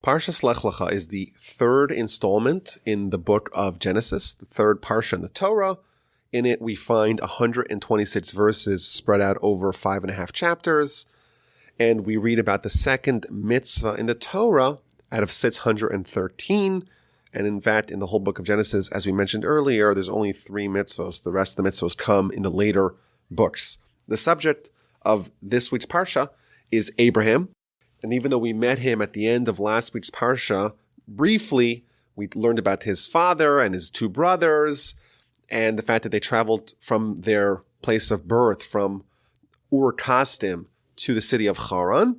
Parshas Lecha is the third installment in the book of Genesis, the third Parsha in the Torah. In it, we find 126 verses spread out over 5.5 chapters. And we read about the second mitzvah in the Torah out of 613. And in fact, in the whole book of Genesis, as we mentioned earlier, there's only 3 mitzvahs. The rest of the mitzvahs come in the later books. The subject of this week's Parsha is Abraham. And even though we met him at the end of last week's Parsha, briefly, we learned about his father and his 2 brothers and the fact that they traveled from their place of birth, from Ur Kasdim to the city of Haran.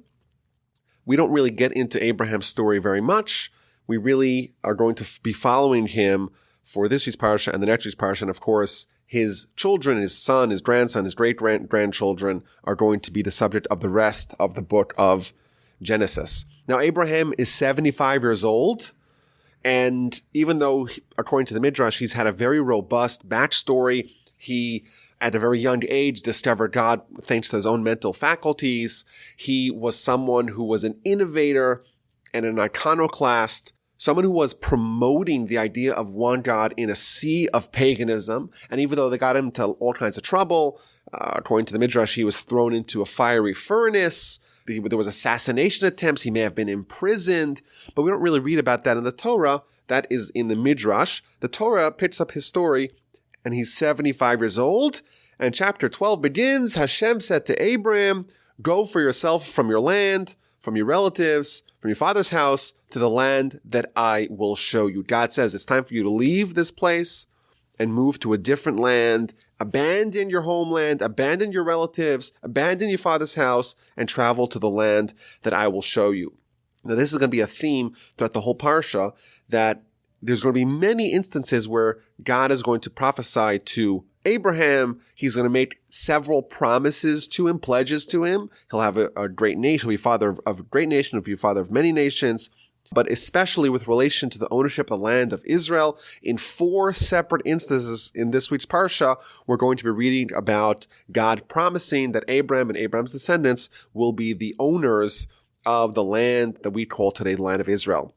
We don't really get into Abraham's story very much. We really are going to be following him for this week's Parsha and the next week's Parsha. And of course, his children, his son, his grandson, his great-grandchildren are going to be the subject of the rest of the book of Genesis. Now, Abraham is 75 years old, and even though, according to the Midrash, he's had a very robust backstory, he, at a very young age, discovered God thanks to his own mental faculties. He was someone who was an innovator and an iconoclast, someone who was promoting the idea of one God in a sea of paganism. And even though they got him into all kinds of trouble, according to the Midrash, he was thrown into a fiery furnace. There was assassination attempts. He may have been imprisoned, but we don't really read about that in the Torah. That is in the Midrash. The Torah picks up his story, and he's 75 years old. And chapter 12 begins, Hashem said to Abraham, go for yourself from your land, from your relatives, from your father's house, to the land that I will show you. God says it's time for you to leave this place and move to a different land, abandon your homeland, abandon your relatives, abandon your father's house, and travel to the land that I will show you. Now, this is going to be a theme throughout the whole Parsha, that there's going to be many instances where God is going to prophesy to Abraham. He's going to make several promises to him, pledges to him. He'll have a great nation. He'll be father of a great nation. He'll be father of many nations. But especially with relation to the ownership of the land of Israel, in 4 separate instances in this week's Parsha, we're going to be reading about God promising that Abraham and Abraham's descendants will be the owners of the land that we call today the land of Israel.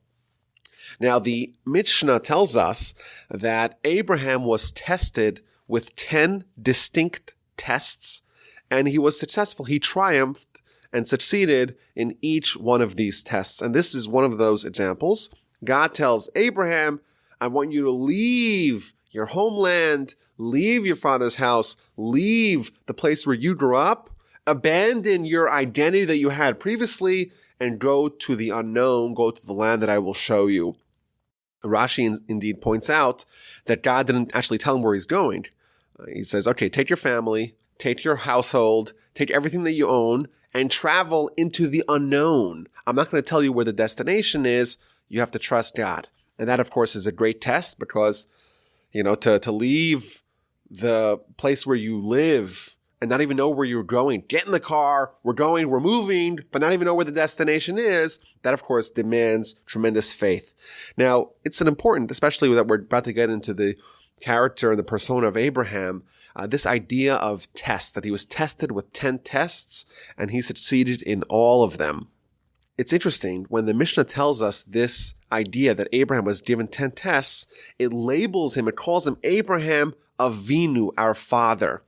Now, the Mishnah tells us that Abraham was tested with 10 distinct tests, and he was successful. He triumphed and succeeded in each one of these tests. And this is one of those examples. God tells Abraham, I want you to leave your homeland, leave your father's house, leave the place where you grew up, abandon your identity that you had previously, and go to the unknown, go to the land that I will show you. Rashi indeed points out that God didn't actually tell him where he's going. He says, okay, take your family, take your household, take everything that you own, and travel into the unknown. I'm not going to tell you where the destination is. You have to trust God. And that, of course, is a great test because, to leave the place where you live and not even know where you're going, get in the car, we're moving, but not even know where the destination is, that, of course, demands tremendous faith. Now, it's an important, especially that we're about to get into the character and the persona of Abraham, this idea of tests, that he was tested with 10 tests and he succeeded in all of them. It's interesting when the Mishnah tells us this idea that Abraham was given 10 tests, it labels him, it calls him Abraham Avinu, our father.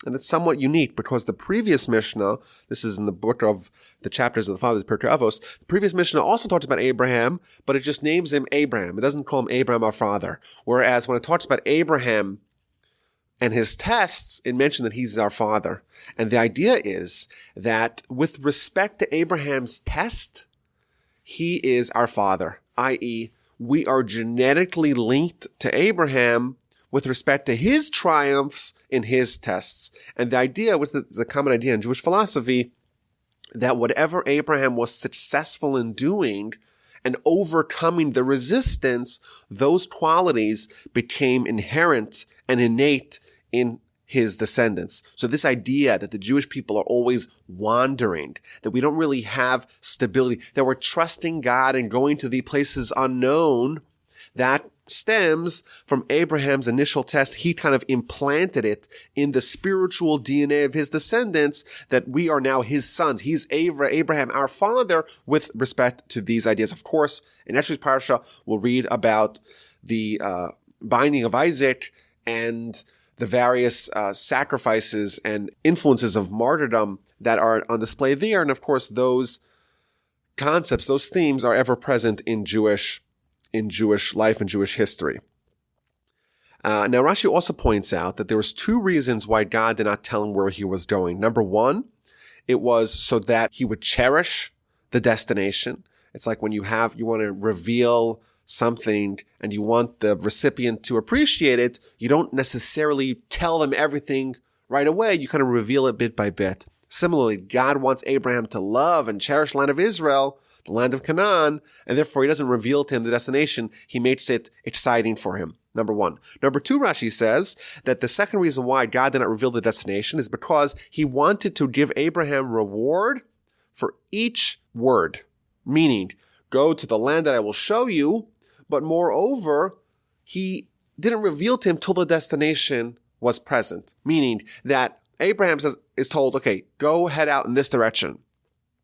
And that's somewhat unique because the previous Mishnah, this is in the book of the chapters of the fathers, Pirkei Avos, the previous Mishnah also talks about Abraham, but it just names him Abraham. It doesn't call him Abraham, our father. Whereas when it talks about Abraham and his tests, it mentions that he's our father. And the idea is that with respect to Abraham's test, he is our father, i.e., we are genetically linked to Abraham with respect to his triumphs in his tests. And the idea was that there's a common idea in Jewish philosophy that whatever Abraham was successful in doing and overcoming the resistance, those qualities became inherent and innate in his descendants. So this idea that the Jewish people are always wandering, that we don't really have stability, that we're trusting God and going to the places unknown, That stems from Abraham's initial test. He kind of implanted it in the spiritual DNA of his descendants that we are now his sons. He's Abraham, our father, with respect to these ideas. Of course, in next week's Parsha, we'll read about the binding of Isaac and the various sacrifices and influences of martyrdom that are on display there. And of course, those concepts, those themes are ever present in Jewish life and Jewish history. Now, Rashi also points out that there was two reasons why God did not tell him where he was going. Number one, it was so that he would cherish the destination. It's like when you want to reveal something and you want the recipient to appreciate it, you don't necessarily tell them everything right away. You kind of reveal it bit by bit. Similarly, God wants Abraham to love and cherish the land of Israel, the land of Canaan, and therefore he doesn't reveal to him the destination. He makes it exciting for him. Number one. Number two, Rashi says that the second reason why God did not reveal the destination is because he wanted to give Abraham reward for each word. Meaning, go to the land that I will show you, but moreover, he didn't reveal to him till the destination was present. Meaning that Abraham is told, okay, go head out in this direction.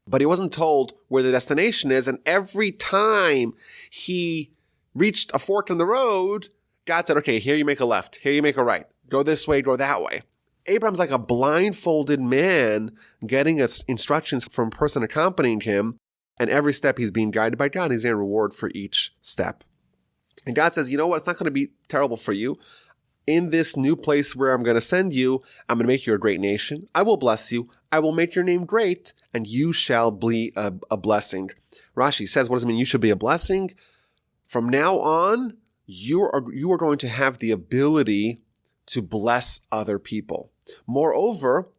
But he wasn't told where the destination is. And every time he reached a fork in the road, God said, okay, here you make a left, here you make a right, go this way, go that way. Abraham's like a blindfolded man getting instructions from a person accompanying him. And every step he's being guided by God. He's getting a reward for each step. And God says, you know what? It's not going to be terrible for you. In this new place where I'm going to send you, I'm going to make you a great nation. I will bless you. I will make your name great, and you shall be a blessing. Rashi says, what does it mean? You should be a blessing. From now on, you are going to have the ability to bless other people. Moreover,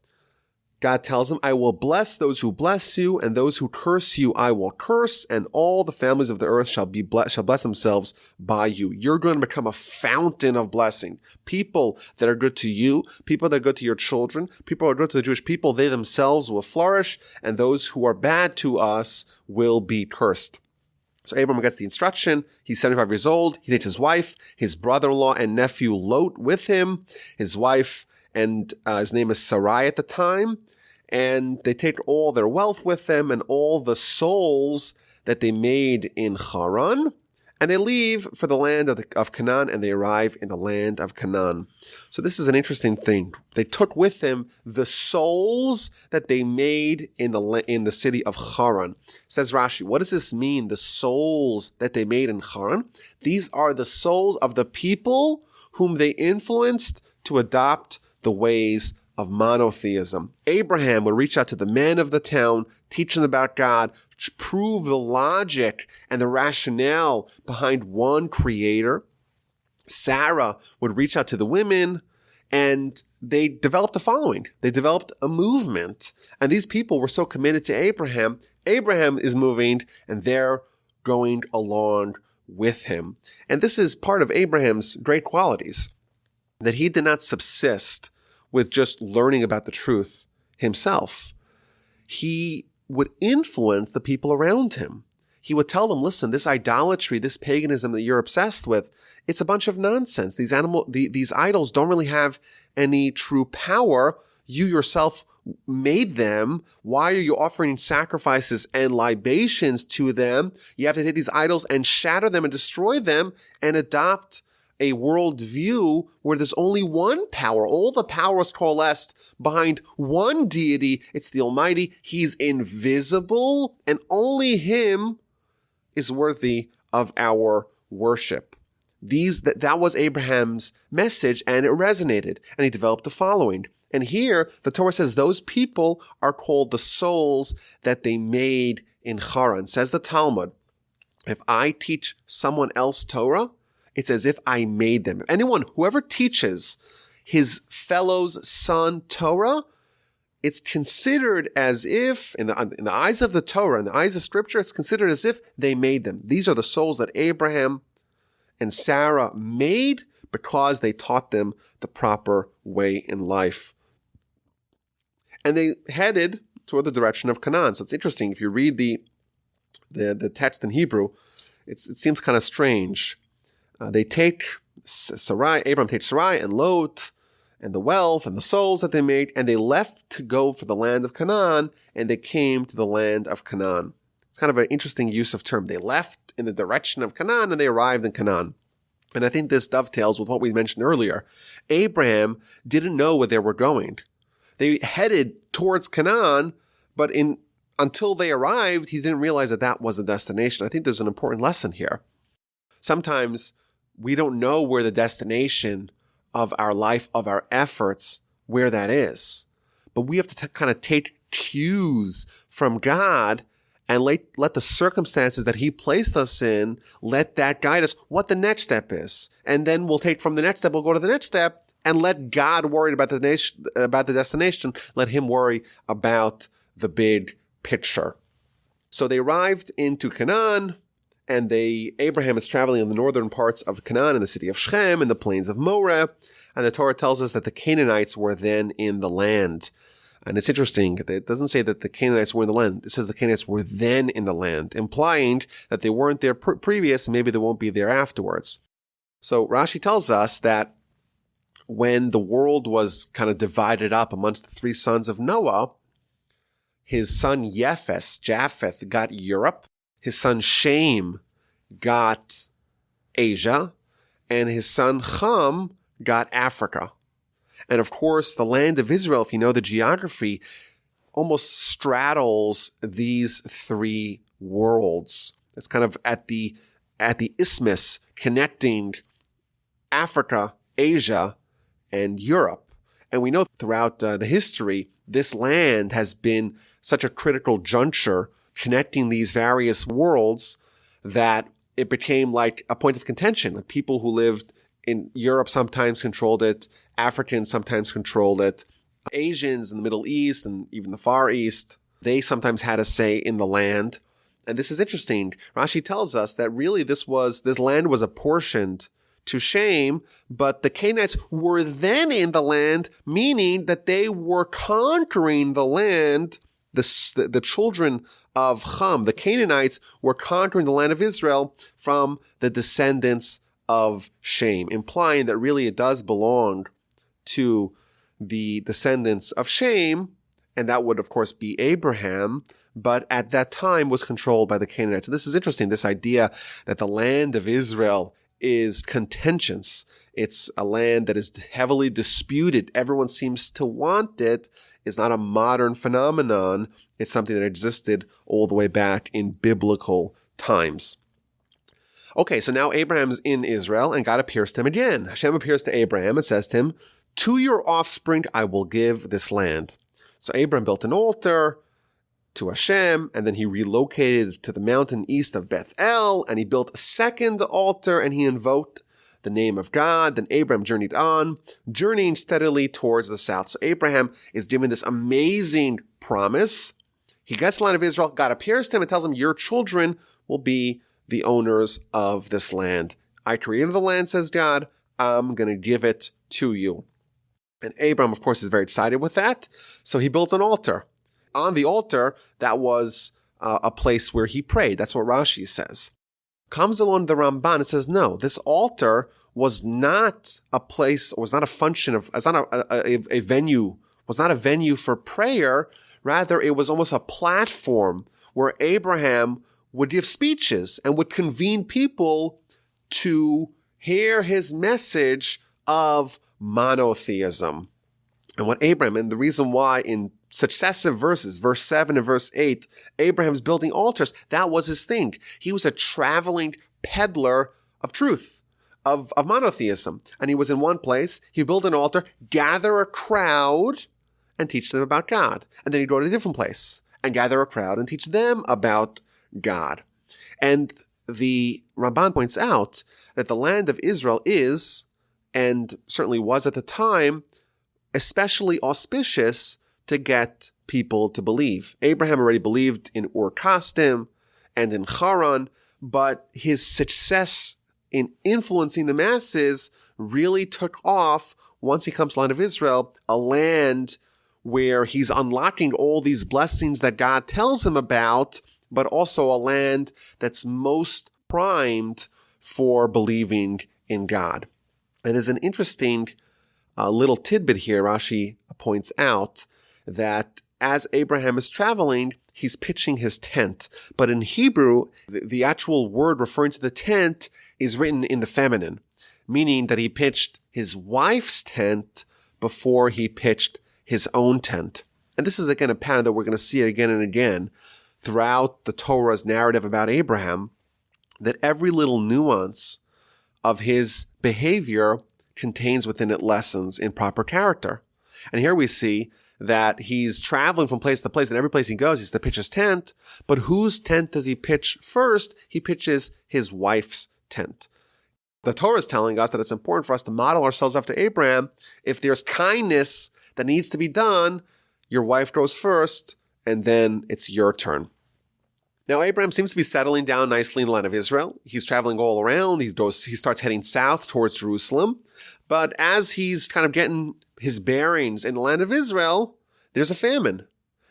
God tells him, I will bless those who bless you, and those who curse you I will curse, and all the families of the earth shall bless themselves by you. You're going to become a fountain of blessing. People that are good to you, people that are good to your children, people that are good to the Jewish people, they themselves will flourish, and those who are bad to us will be cursed. So Abraham gets the instruction. He's 75 years old. He takes his wife, his brother-in-law, and nephew Lot with him. His wife and his name is Sarai at the time. And they take all their wealth with them and all the souls that they made in Haran. And they leave for the land of Canaan, and they arrive in the land of Canaan. So this is an interesting thing. They took with them the souls that they made in the city of Haran. Says Rashi, what does this mean, the souls that they made in Haran? These are the souls of the people whom they influenced to adopt the ways of monotheism. Abraham would reach out to the men of the town, teach them about God, prove the logic and the rationale behind one creator. Sarah would reach out to the women, and they developed a following. They developed a movement. And these people were so committed to Abraham. Abraham is moving, and they're going along with him. And this is part of Abraham's great qualities, that he did not subsist with just learning about the truth himself. He would influence the people around him. He would tell them, listen, this idolatry, this paganism that you're obsessed with, it's a bunch of nonsense. These idols don't really have any true power. You yourself made them. Why are you offering sacrifices and libations to them? You have to take these idols and shatter them and destroy them and adopt a worldview where there's only one power. All the power is coalesced behind one deity. It's the Almighty. He's invisible, and only Him is worthy of our worship. That was Abraham's message, and it resonated, and he developed a following. And here, the Torah says those people are called the souls that they made in Haran. Says the Talmud, if I teach someone else Torah, it's as if I made them. Whoever teaches his fellow's son Torah, it's considered as if, in the eyes of the Torah, in the eyes of Scripture, it's considered as if they made them. These are the souls that Abraham and Sarah made because they taught them the proper way in life. And they headed toward the direction of Canaan. So it's interesting, if you read the text in Hebrew, it seems kind of strange. They take Sarai, Abraham takes Sarai and Lot and the wealth and the souls that they made, and they left to go for the land of Canaan, and they came to the land of Canaan. It's kind of an interesting use of term. They left in the direction of Canaan, and they arrived in Canaan. And I think this dovetails with what we mentioned earlier. Abraham didn't know where they were going. They headed towards Canaan, but until they arrived, he didn't realize that that was a destination. I think there's an important lesson here. Sometimes we don't know where the destination of our life, of our efforts, where that is. But we have to kind of take cues from God and let the circumstances that he placed us in, let that guide us what the next step is. And then we'll take from the next step, we'll go to the next step, and let God worry about the destination. Let him worry about the big picture. So they arrived into Canaan, and Abraham is traveling in the northern parts of Canaan, in the city of Shechem, in the plains of Moreh, and the Torah tells us that the Canaanites were then in the land. And it's interesting, it doesn't say that the Canaanites were in the land, it says the Canaanites were then in the land, implying that they weren't there previous, and maybe they won't be there afterwards. So Rashi tells us that when the world was kind of divided up amongst the three sons of Noah, his son Japheth got Europe, his son Shem got Asia, and his son Ham got Africa. And of course, the land of Israel, if you know the geography, almost straddles these three worlds. It's kind of at the isthmus connecting Africa, Asia, and Europe. And we know throughout the history, this land has been such a critical juncture connecting these various worlds that it became like a point of contention. Like people who lived in Europe sometimes controlled it. Africans sometimes controlled it. Asians in the Middle East and even the Far East, they sometimes had a say in the land. And this is interesting. Rashi tells us that really this land was apportioned to Shem, but the Canaanites were then in the land, meaning that they were conquering the land. The children of Ham, the Canaanites, were conquering the land of Israel from the descendants of Shem, implying that really it does belong to the descendants of Shem, and that would of course be Abraham, but at that time was controlled by the Canaanites. So this is interesting, this idea that the land of Israel is contentious. It's a land that is heavily disputed. Everyone seems to want it. It's not a modern phenomenon. It's something that existed all the way back in biblical times. Okay, so now Abraham's in Israel, and God appears to him again. Hashem appears to Abraham and says to him, "To your offspring I will give this land." So Abraham built an altar to Hashem, and then he relocated to the mountain east of Bethel, and he built a second altar, and he invoked the name of God. Then Abraham journeyed on, journeying steadily towards the south. So Abraham is given this amazing promise. He gets the land of Israel. God appears to him and tells him, your children will be the owners of this land. I created the land, says God. I'm going to give it to you. And Abraham, of course, is very excited with that. So he builds an altar. On the altar, that was a place where he prayed. That's what Rashi says. Comes along the Ramban and says, no, this altar was not a place, was not a function of, was not a venue, was not a venue for prayer. Rather, it was almost a platform where Abraham would give speeches and would convene people to hear his message of monotheism. And what Abraham, and the reason why in successive verses, verse 7 and verse 8, Abraham's building altars, that was his thing. He was a traveling peddler of truth, of monotheism. And he was in one place, he built an altar, gather a crowd, and teach them about God. And then he'd go to a different place and gather a crowd and teach them about God. And the Ramban points out that the land of Israel is, and certainly was at the time, especially auspicious to get people to believe. Abraham already believed in Ur-Kasdim and in Haran, but his success in influencing the masses really took off once he comes to the land of Israel, a land where he's unlocking all these blessings that God tells him about, but also a land that's most primed for believing in God. And there's an interesting little tidbit here. Rashi points out that as Abraham is traveling, he's pitching his tent. But in Hebrew, the actual word referring to the tent is written in the feminine, meaning that he pitched his wife's tent before he pitched his own tent. And this is, again, a pattern that we're going to see again and again throughout the Torah's narrative about Abraham, that every little nuance of his behavior contains within it lessons in proper character. And here we see that he's traveling from place to place, and every place he goes, he's to pitch his tent. But whose tent does he pitch first? He pitches his wife's tent. The Torah is telling us that it's important for us to model ourselves after Abraham. If there's kindness that needs to be done, your wife goes first, and then it's your turn. Now, Abraham seems to be settling down nicely in the land of Israel. He's traveling all around. He starts heading south towards Jerusalem. But as he's kind of getting his bearings in the land of Israel, there's a famine.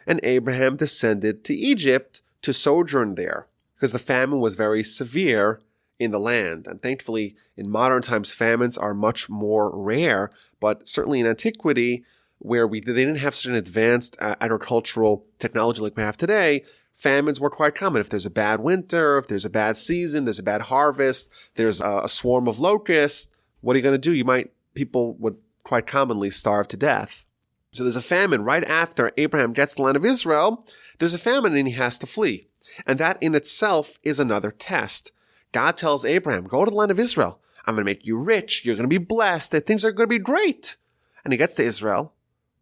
And Abraham descended to Egypt to sojourn there because the famine was very severe in the land. And thankfully, in modern times, famines are much more rare. But certainly in antiquity, where they didn't have such an advanced agricultural technology like we have today, famines were quite common. If there's a bad winter, if there's a bad season, there's a bad harvest, there's a swarm of locusts, what are you going to do? People would quite commonly starve to death. So there's a famine right after Abraham gets the land of Israel. There's a famine and he has to flee. And that in itself is another test. God tells Abraham, go to the land of Israel. I'm going to make you rich. You're going to be blessed. That things are going to be great. And he gets to Israel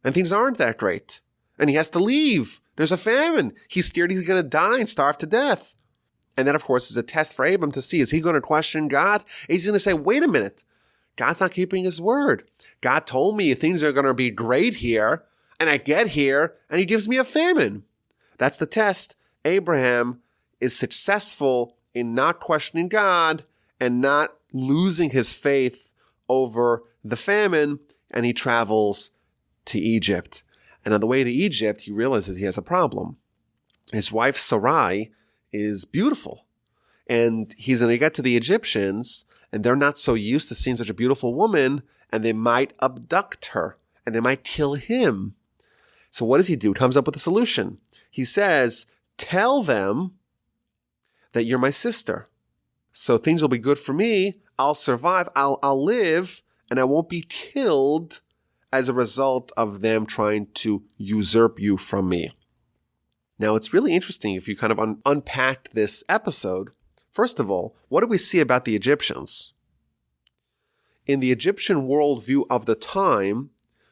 and things aren't that great. And he has to leave. There's a famine. He's scared he's going to die and starve to death. And that, of course, is a test for Abram to see, is he going to question God? He's going to say, wait a minute. God's not keeping his word. God told me things are going to be great here, and I get here, and he gives me a famine. That's the test. Abraham is successful in not questioning God and not losing his faith over the famine, and he travels to Egypt. And on the way to Egypt, he realizes he has a problem. His wife Sarai is beautiful. And he's going to get to the Egyptians, and they're not so used to seeing such a beautiful woman, and they might abduct her, and they might kill him. So what does he do? He comes up with a solution. He says, tell them that you're my sister. So things will be good for me. I'll survive. I'll live, and I won't be killed as a result of them trying to usurp you from me. Now, it's really interesting if you kind of unpack this episode. First of all, what do we see about the Egyptians? In the Egyptian worldview of the time,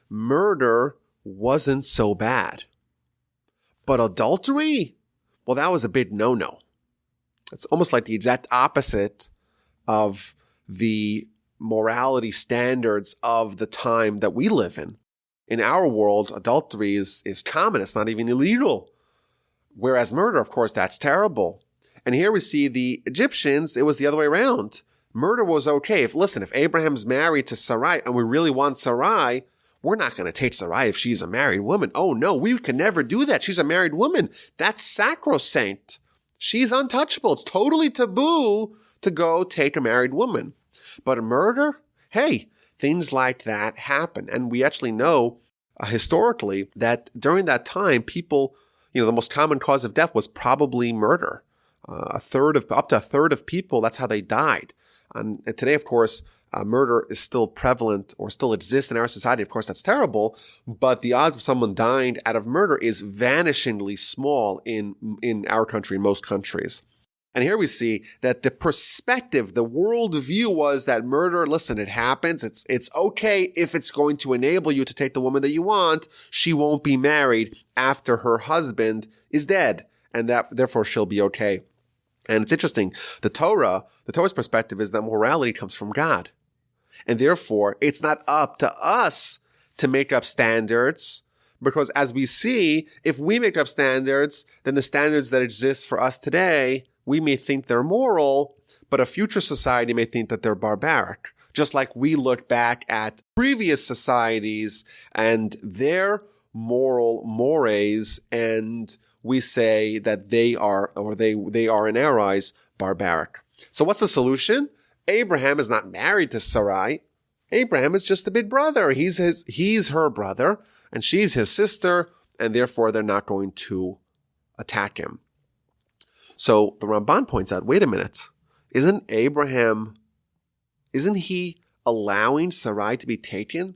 murder wasn't so bad. But adultery? Well, that was a big no-no. It's almost like the exact opposite of the morality standards of the time that we live in. In our world, adultery is common. It's not even illegal. Whereas murder, of course, that's terrible. And here we see the Egyptians, it was the other way around. Murder was okay. If Abraham's married to Sarai and we really want Sarai, we're not going to take Sarai if she's a married woman. Oh no, we can never do that. She's a married woman. That's sacrosanct. She's untouchable. It's totally taboo to go take a married woman. But a murder? Hey, things like that happen. And we actually know historically that during that time, people, the most common cause of death was probably murder. Up to a third of people, that's how they died. And today, of course, murder is still prevalent or still exists in our society. Of course, that's terrible. But the odds of someone dying out of murder is vanishingly small in our country, in most countries. And here we see that the perspective, the worldview was that murder, listen, it happens. It's okay if it's going to enable you to take the woman that you want. She won't be married after her husband is dead. And therefore she'll be okay. And it's interesting. The Torah's perspective is that morality comes from God. And therefore it's not up to us to make up standards. Because as we see, if we make up standards, then the standards that exist for us today, we may think they're moral, but a future society may think that they're barbaric. Just like we look back at previous societies and their moral mores, and we say that they are in our eyes, barbaric. So what's the solution? Abraham is not married to Sarai. Abraham is just the big brother. He's her brother, and she's his sister, and therefore they're not going to attack him. So the Ramban points out, wait a minute, isn't he allowing Sarai to be taken?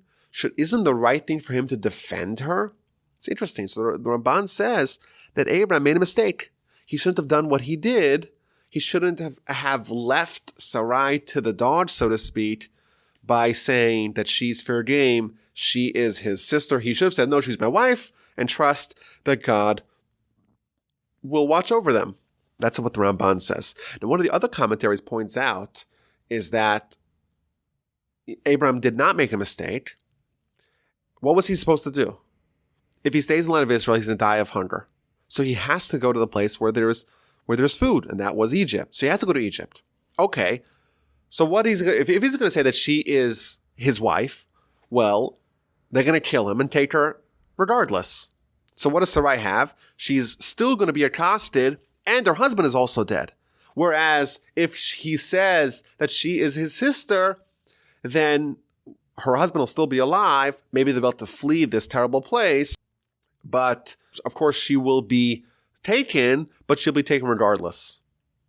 Isn't the right thing for him to defend her? It's interesting. So the Ramban says that Abraham made a mistake. He shouldn't have done what he did. He shouldn't have left Sarai to the dodge, so to speak, by saying that she's fair game. She is his sister. He should have said, no, she's my wife, and trust that God will watch over them. That's what the Ramban says. Now, one of the other commentaries points out is that Abraham did not make a mistake. What was he supposed to do? If he stays in the land of Israel, he's going to die of hunger. So he has to go to the place where there's food, and that was Egypt. So he has to go to Egypt. Okay. So if he's going to say that she is his wife, well, they're going to kill him and take her regardless. So what does Sarai have? She's still going to be accosted, and her husband is also dead. Whereas if he says that she is his sister, then her husband will still be alive. Maybe they're about to flee this terrible place. But of course she will be taken, but she'll be taken regardless.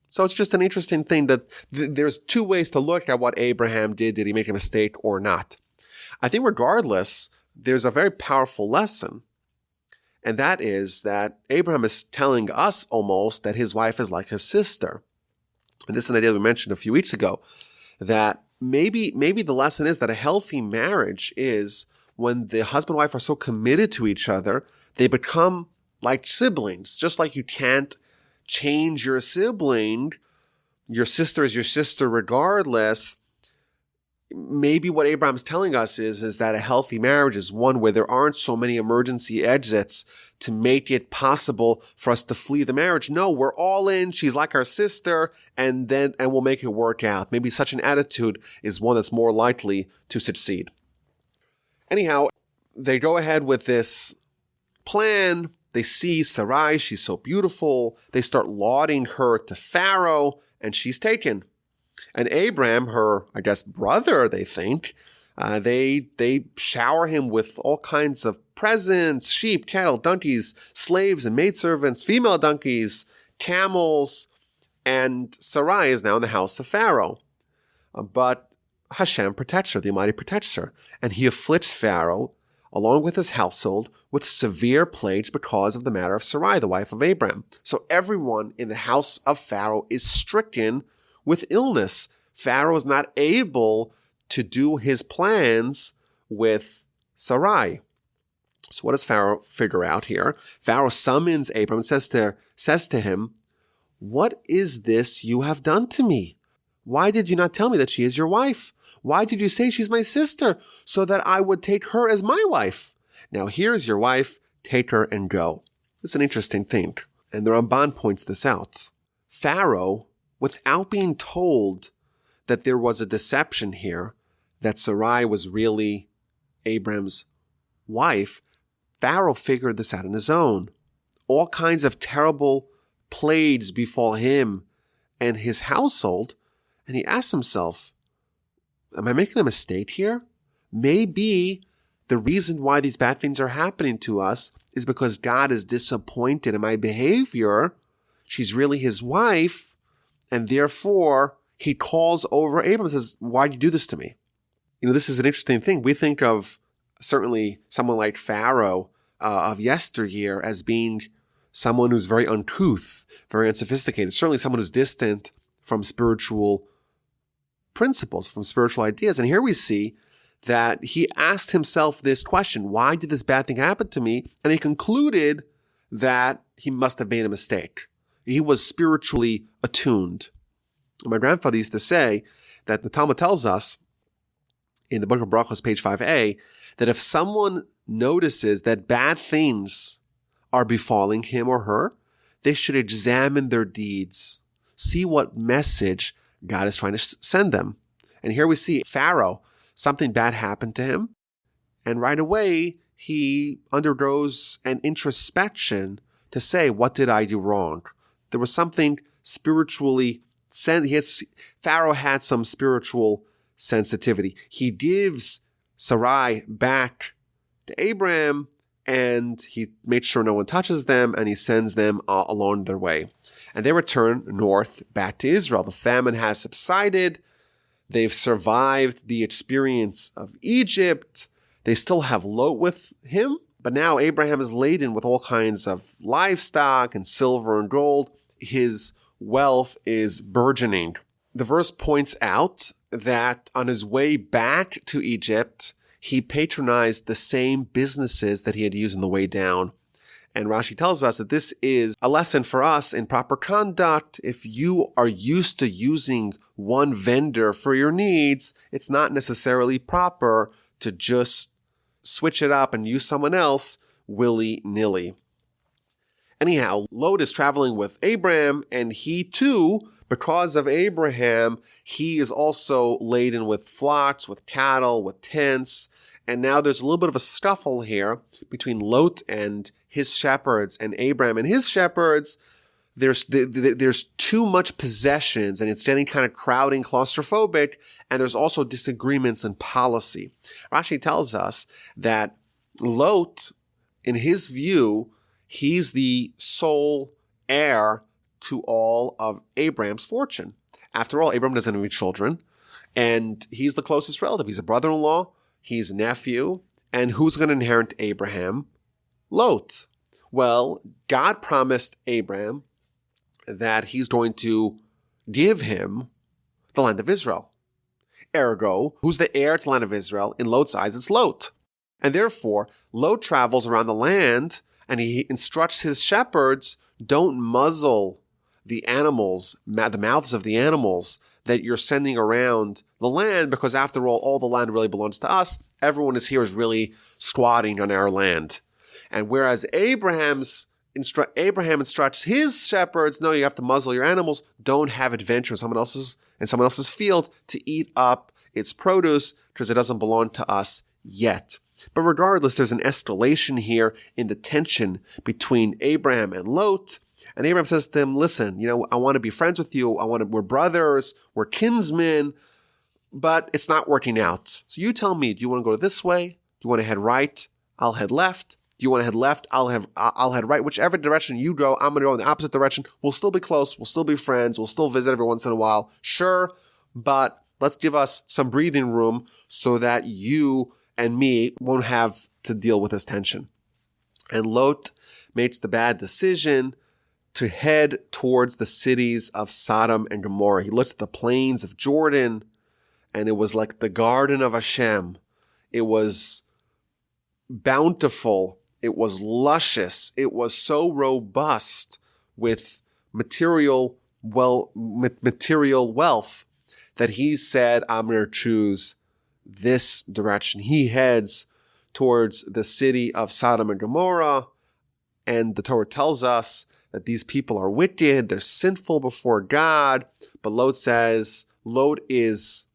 So it's just an interesting thing that there's two ways to look at what Abraham did. Did he make a mistake or not? I think regardless, there's a very powerful lesson. And that is that Abraham is telling us almost that his wife is like his sister. And this is an idea we mentioned a few weeks ago, that maybe the lesson is that a healthy marriage is when the husband and wife are so committed to each other, they become like siblings. Just like you can't change your sibling, your sister is your sister regardless. Maybe what Abraham's telling us is that a healthy marriage is one where there aren't so many emergency exits to make it possible for us to flee the marriage. No, we're all in. She's like our sister, and we'll make it work out. Maybe such an attitude is one that's more likely to succeed. Anyhow, they go ahead with this plan. They see Sarai, she's so beautiful. They start lauding her to Pharaoh, and she's taken. And Abraham, her, I guess, brother, they think, they shower him with all kinds of presents, sheep, cattle, donkeys, slaves and maidservants, female donkeys, camels, and Sarai is now in the house of Pharaoh. But Hashem protects her, the Almighty protects her, and he afflicts Pharaoh, along with his household, with severe plagues because of the matter of Sarai, the wife of Abraham. So everyone in the house of Pharaoh is stricken with illness. Pharaoh is not able to do his plans with Sarai. So what does Pharaoh figure out here? Pharaoh summons Abram and says to him, "What is this you have done to me? Why did you not tell me that she is your wife? Why did you say she's my sister so that I would take her as my wife? Now here is your wife, take her and go." It's an interesting thing. And the Ramban points this out. Pharaoh, without being told that there was a deception here, that Sarai was really Abram's wife, Pharaoh figured this out on his own. All kinds of terrible plagues befall him and his household, and he asked himself, am I making a mistake here? Maybe the reason why these bad things are happening to us is because God is disappointed in my behavior. She's really his wife, and therefore he calls over Abram and says, why did you do this to me? This is an interesting thing. We think of certainly someone like Pharaoh of yesteryear as being someone who's very uncouth, very unsophisticated, certainly someone who's distant from spiritual principles, from spiritual ideas. And here we see that he asked himself this question, why did this bad thing happen to me? And he concluded that he must have made a mistake. He was spiritually attuned. My grandfather used to say that the Talmud tells us in the book of Brachos, page 5a, that if someone notices that bad things are befalling him or her, they should examine their deeds, see what message God is trying to send them. And here we see Pharaoh, something bad happened to him, and right away he undergoes an introspection to say, what did I do wrong? There was something spiritually Pharaoh had some spiritual sensitivity. He gives Sarai back to Abraham, and he makes sure no one touches them, and he sends them along their way. And they return north back to Israel. The famine has subsided. They've survived the experience of Egypt. They still have Lot with him, but now Abraham is laden with all kinds of livestock and silver and gold. His wealth is burgeoning. The verse points out that on his way back to Egypt, he patronized the same businesses that he had used on the way down. And Rashi tells us that this is a lesson for us in proper conduct. If you are used to using one vendor for your needs, it's not necessarily proper to just switch it up and use someone else willy-nilly. Anyhow, Lot is traveling with Abraham, and he too, because of Abraham, he is also laden with flocks, with cattle, with tents. And now there's a little bit of a scuffle here between Lot and his shepherds and Abraham and his shepherds. There's too much possessions, and it's getting kind of crowding, claustrophobic, and there's also disagreements in policy. Rashi tells us that Lot, in his view, he's the sole heir to all of Abraham's fortune. After all, Abraham doesn't have any children, and he's the closest relative. He's a brother-in-law, he's a nephew, and who's going to inherit Abraham? Lot. Well, God promised Abraham that he's going to give him the land of Israel. Ergo, who's the heir to the land of Israel? In Lot's eyes, it's Lot. And therefore, Lot travels around the land, and he instructs his shepherds, don't muzzle the animals, the mouths of the animals that you're sending around the land, because after all the land really belongs to us. Everyone is here is really squatting on our land. And whereas Abraham instructs his shepherds, no, you have to muzzle your animals, don't have adventure in someone else's field to eat up its produce, because it doesn't belong to us yet. But regardless, there's an escalation here in the tension between Abraham and Lot. And Abraham says to him, listen, I want to be friends with you. We're brothers, we're kinsmen, but it's not working out. So you tell me, do you want to go this way? Do you want to head right? I'll head left. Do you want to head left? I'll head right. Whichever direction you go, I'm going to go in the opposite direction. We'll still be close. We'll still be friends. We'll still visit every once in a while. Sure, but let's give us some breathing room so that you and me won't have to deal with this tension. And Lot makes the bad decision to head towards the cities of Sodom and Gomorrah. He looks at the plains of Jordan, and it was like the garden of Hashem. It was bountiful. It was luscious. It was so robust with material wealth that he said, I'm going to choose this direction. He heads towards the city of Sodom and Gomorrah, and the Torah tells us that these people are wicked, they're sinful before God, but Lot is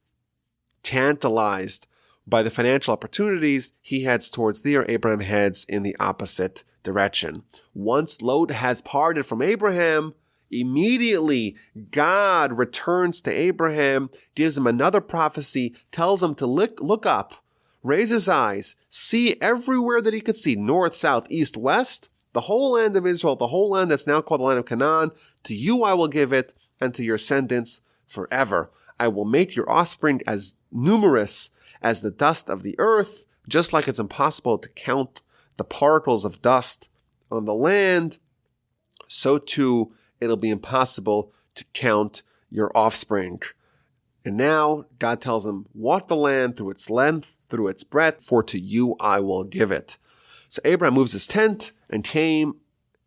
tantalized by the financial opportunities. He heads towards there. Abraham heads in the opposite direction. Once Lot has parted from Abraham, immediately God returns to Abraham, gives him another prophecy, tells him to look up, raise his eyes, see everywhere that he could see, north, south, east, west, the whole land of Israel, the whole land that's now called the land of Canaan. To you I will give it, and to your descendants forever. I will make your offspring as numerous as the dust of the earth, just like it's impossible to count the particles of dust on the land, so too it'll be impossible to count your offspring. And now God tells him, walk the land through its length, through its breadth, for to you I will give it. So Abraham moves his tent and came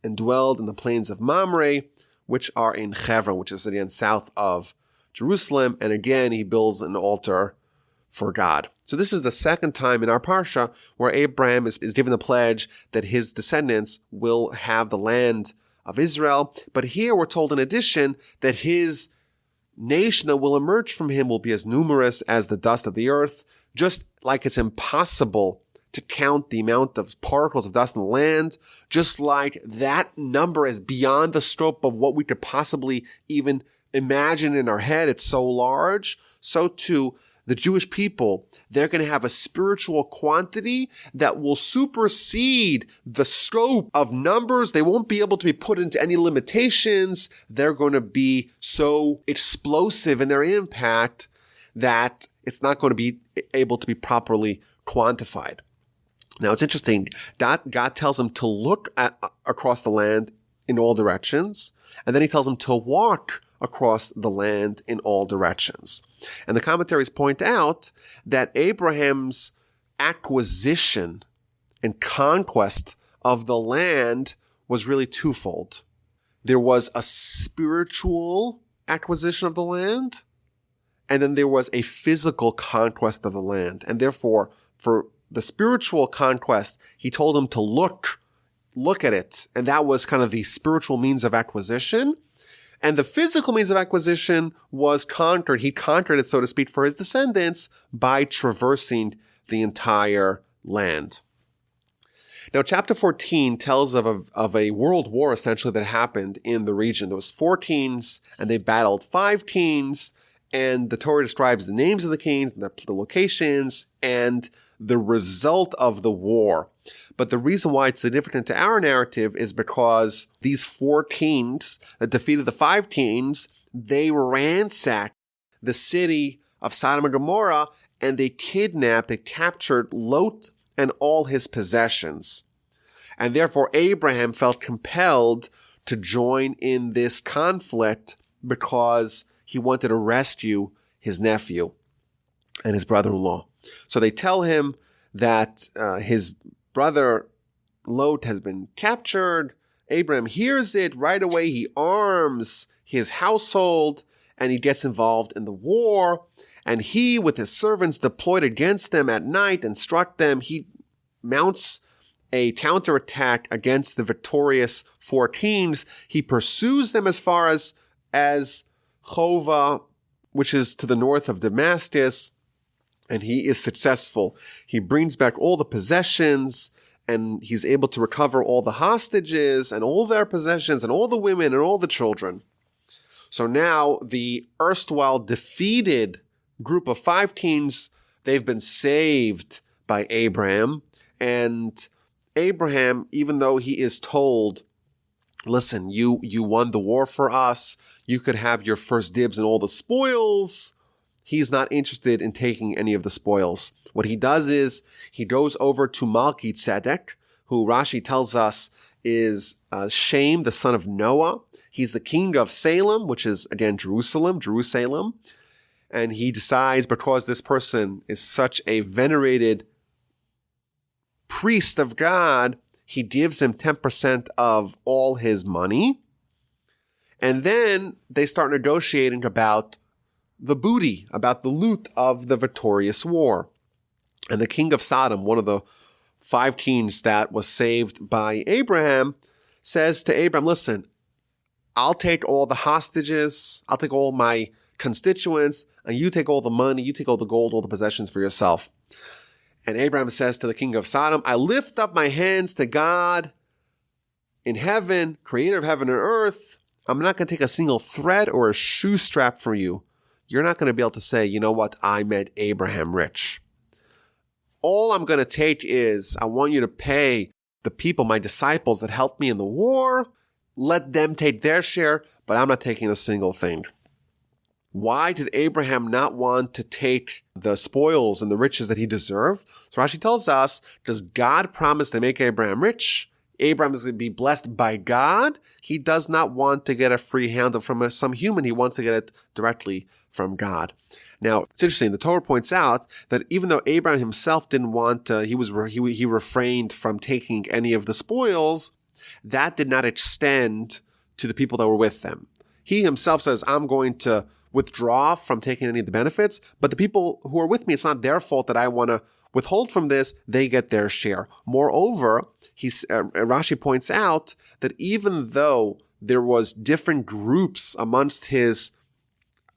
and dwelled in the plains of Mamre, which are in Hebron, which is again south of Jerusalem. And again, he builds an altar for God. So this is the second time in our Parsha where Abraham is given the pledge that his descendants will have the land of Israel. But here we're told in addition that his nation that will emerge from him will be as numerous as the dust of the earth, just like it's impossible to count the amount of particles of dust in the land, just like that number is beyond the scope of what we could possibly even imagine in our head, it's so large, so too the Jewish people, they're going to have a spiritual quantity that will supersede the scope of numbers. They won't be able to be put into any limitations. They're going to be so explosive in their impact that it's not going to be able to be properly quantified. Now, it's interesting. God tells them to look across the land in all directions, and then he tells them to walk across the land in all directions. And the commentaries point out that Abraham's acquisition and conquest of the land was really twofold. There was a spiritual acquisition of the land, and then there was a physical conquest of the land. And therefore, for the spiritual conquest, he told them to look at it. And that was kind of the spiritual means of acquisition. And the physical means of acquisition was conquered. He conquered it, so to speak, for his descendants by traversing the entire land. Now, chapter 14 tells of a world war, essentially, that happened in the region. There was 4 kings, and they battled 5 kings, and the Torah describes the names of the kings, the locations, and the result of the war. But the reason why it's significant to our narrative is because these 4 kings that defeated the 5 kings, they ransacked the city of Sodom and Gomorrah, and they captured Lot and all his possessions. And therefore, Abraham felt compelled to join in this conflict because he wanted to rescue his nephew and his brother-in-law. So they tell him that his brother Lot has been captured. Abraham hears it right away. He arms his household and he gets involved in the war. And he, with his servants, deployed against them at night and struck them. He mounts a counterattack against the victorious 4 kings. He pursues them as far as Chova, which is to the north of Damascus. And he is successful. He brings back all the possessions, and he's able to recover all the hostages and all their possessions and all the women and all the children. So now the erstwhile defeated group of 5 kings, they've been saved by Abraham. And Abraham, even though he is told, listen, you won the war for us, you could have your first dibs in all the spoils, he's not interested in taking any of the spoils. What he does is he goes over to Melchizedek, who Rashi tells us is Shem, the son of Noah. He's the king of Salem, which is, again, Jerusalem. And he decides, because this person is such a venerated priest of God, he gives him 10% of all his money. And then they start negotiating about the booty, about the loot of the victorious war. And the king of Sodom, one of the 5 kings that was saved by Abraham, says to Abraham, listen, I'll take all the hostages, I'll take all my constituents, and you take all the money, you take all the gold, all the possessions for yourself. And Abraham says to the king of Sodom, I lift up my hands to God in heaven, creator of heaven and earth. I'm not going to take a single thread or a shoe strap from you. You're not going to be able to say, you know what, I made Abraham rich. All I'm going to take is, I want you to pay the people, my disciples that helped me in the war. Let them take their share, but I'm not taking a single thing. Why did Abraham not want to take the spoils and the riches that he deserved? So Rashi tells us, does God promise to make Abraham rich? Abraham is going to be blessed by God. He does not want to get a free hand from some human. He wants to get it directly from God. Now, it's interesting. The Torah points out that even though Abraham himself didn't want to, he refrained from taking any of the spoils, that did not extend to the people that were with them. He himself says, I'm going to withdraw from taking any of the benefits, but the people who are with me, it's not their fault that I want to withhold from this. They get their share. Moreover, Rashi points out that even though there was different groups amongst his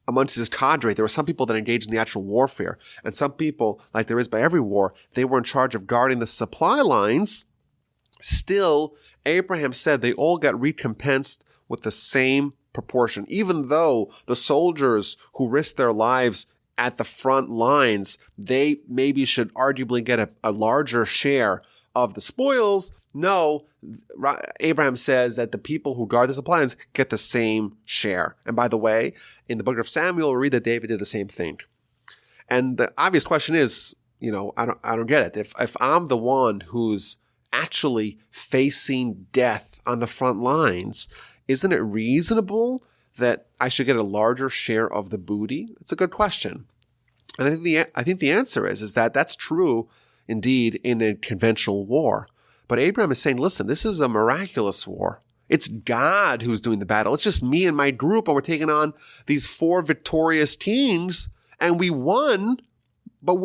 cadre, there were some people that engaged in the actual warfare, and some people, like there is by every war, they were in charge of guarding the supply lines. Still, Abraham said they all got recompensed with the same proportion. Even though the soldiers who risked their lives at the front lines, they maybe should arguably get a larger share of the spoils. No, Abraham says that the people who guard the supply lines get the same share. And by the way, in the book of Samuel, we read that David did the same thing. And the obvious question is, I don't get it. If I'm the one who's actually facing death on the front lines, isn't it reasonable that I should get a larger share of the booty? It's a good question. And I think the answer is that that's true indeed in a conventional war. But Abraham is saying, listen, this is a miraculous war. It's God who's doing the battle. It's just me and my group, and we're taking on these 4 victorious teams, and we won, but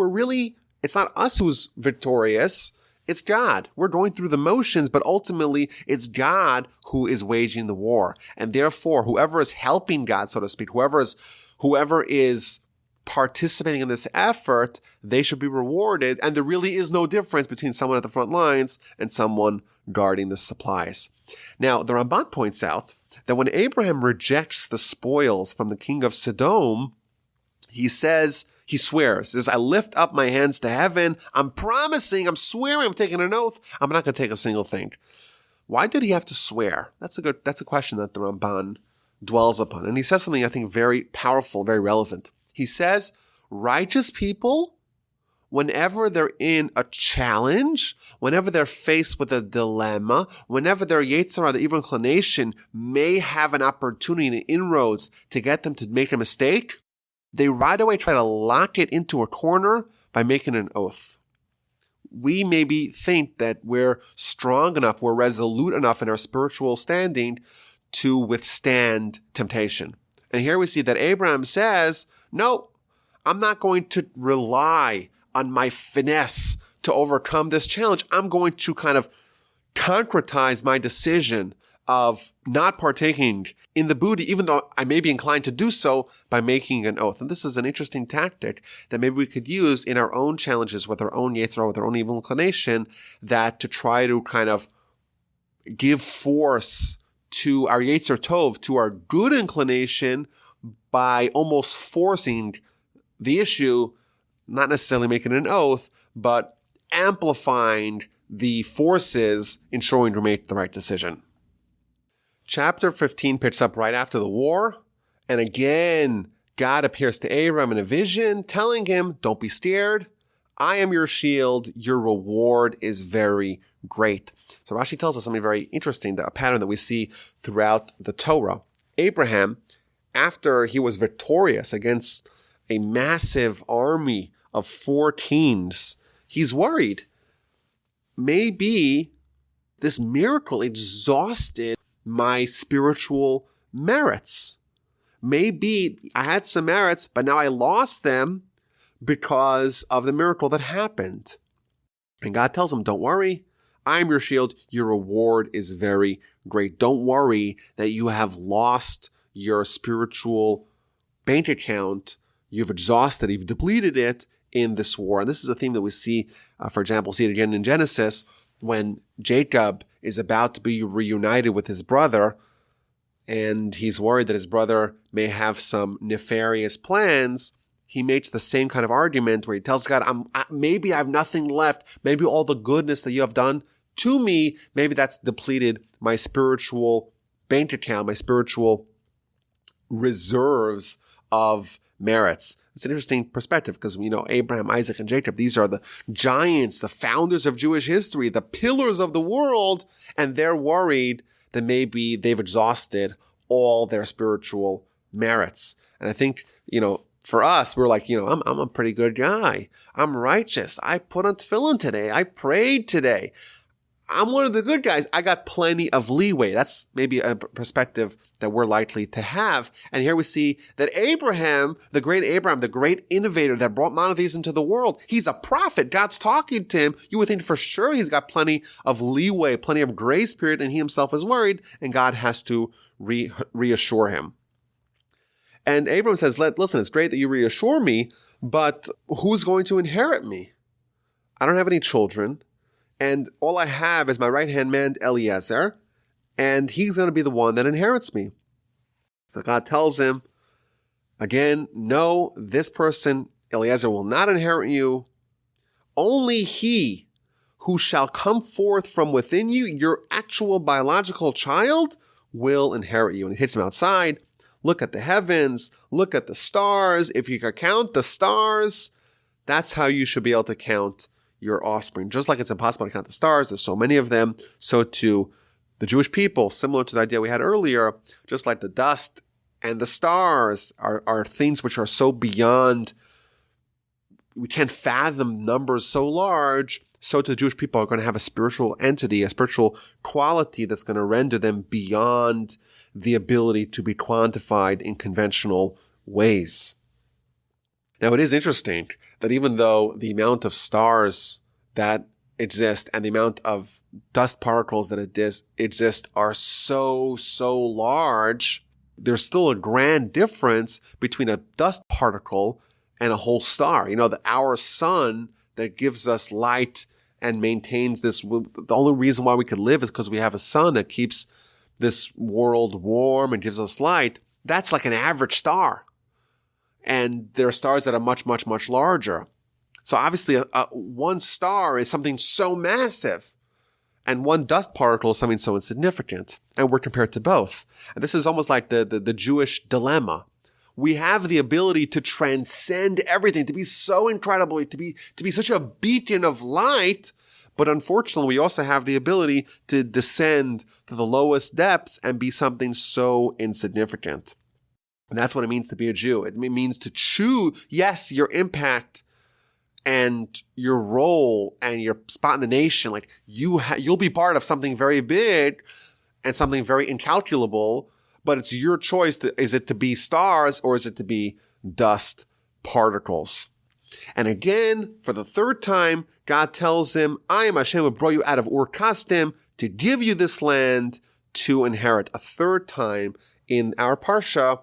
it's not us who's victorious. It's God. We're going through the motions, but ultimately it's God who is waging the war. And therefore, whoever is helping God, so to speak, whoever is participating in this effort, they should be rewarded. And there really is no difference between someone at the front lines and someone guarding the supplies. Now, the Ramban points out that when Abraham rejects the spoils from the king of Sodom, he swears, I lift up my hands to heaven. I'm swearing, I'm taking an oath. I'm not going to take a single thing. Why did he have to swear? That's a question that the Ramban dwells upon. And he says something I think very powerful, very relevant. He says, righteous people, whenever they're in a challenge, whenever they're faced with a dilemma, whenever their Yetzer Hara, the evil inclination, may have an opportunity and inroads to get them to make a mistake, they right away try to lock it into a corner by making an oath. We maybe think that we're strong enough, we're resolute enough in our spiritual standing to withstand temptation. And here we see that Abraham says, no, I'm not going to rely on my finesse to overcome this challenge. I'm going to kind of concretize my decision of not partaking in the booty, even though I may be inclined to do so, by making an oath. And this is an interesting tactic that maybe we could use in our own challenges with our own Yetzer Hara, with our own evil inclination, that to try to kind of give force to our Yetzer Tov, to our good inclination, by almost forcing the issue, not necessarily making an oath, but amplifying the forces, ensuring we make the right decision. Chapter 15 picks up right after the war, and again, God appears to Abraham in a vision, telling him, don't be scared. I am your shield. Your reward is very great. So Rashi tells us something very interesting, a pattern that we see throughout the Torah. Abraham, after he was victorious against a massive army of 4 kings, he's worried. Maybe this miracle exhausted my spiritual merits. Maybe I had some merits, but now I lost them because of the miracle that happened. And God tells him, don't worry. I'm your shield. Your reward is very great. Don't worry that you have lost your spiritual bank account. You've exhausted, you've depleted it in this war. And this is a theme that we see, for example, see it again in Genesis, when Jacob is about to be reunited with his brother, and he's worried that his brother may have some nefarious plans. He makes the same kind of argument where he tells God, maybe I have nothing left. Maybe all the goodness that you have done to me, maybe that's depleted my spiritual bank account, my spiritual reserves of merits. It's an interesting perspective because, Abraham, Isaac, and Jacob, these are the giants, the founders of Jewish history, the pillars of the world, and they're worried that maybe they've exhausted all their spiritual merits. And I think, for us, we're like, I'm a pretty good guy. I'm righteous. I put on tefillin today. I prayed today. I'm one of the good guys. I got plenty of leeway. That's maybe a perspective that we're likely to have. And here we see that Abraham, the great innovator that brought monotheism to the world, he's a prophet. God's talking to him. You would think for sure he's got plenty of leeway, plenty of grace period, and he himself is worried, and God has to reassure him. And Abraham says, listen, it's great that you reassure me, but who's going to inherit me? I don't have any children. And all I have is my right-hand man, Eliezer, and he's going to be the one that inherits me. So God tells him, again, no, this person, Eliezer, will not inherit you. Only he who shall come forth from within you, your actual biological child, will inherit you. And he takes him outside. Look at the heavens. Look at the stars. If you can count the stars, that's how you should be able to count your offspring. Just like it's impossible to count the stars, there's so many of them, so too the Jewish people, similar to the idea we had earlier, just like the dust and the stars are things which are so beyond, we can't fathom numbers so large, so too the Jewish people are going to have a spiritual entity, a spiritual quality that's going to render them beyond the ability to be quantified in conventional ways. Now, it is interesting that even though the amount of stars that exist and the amount of dust particles that exist are so large, there's still a grand difference between a dust particle and a whole star. You know, our sun that gives us light and maintains this, the only reason why we can live is because we have a sun that keeps this world warm and gives us light. That's like an average star. And there are stars that are much larger. So obviously, one star is something so massive, and one dust particle is something so insignificant. And we're compared to both. And this is almost like the Jewish dilemma. We have the ability to transcend everything, to be so incredible, to be such a beacon of light. But unfortunately, we also have the ability to descend to the lowest depths and be something so insignificant. And that's what it means to be a Jew. It means to choose, yes, your impact and your role and your spot in the nation. Like you'll be part of something very big and something very incalculable, but it's your choice. Is it to be stars or is it to be dust particles? And again, for the third time, God tells him, I am Hashem who brought you out of Ur Kasdim to give you this land to inherit. A third time in our Parsha,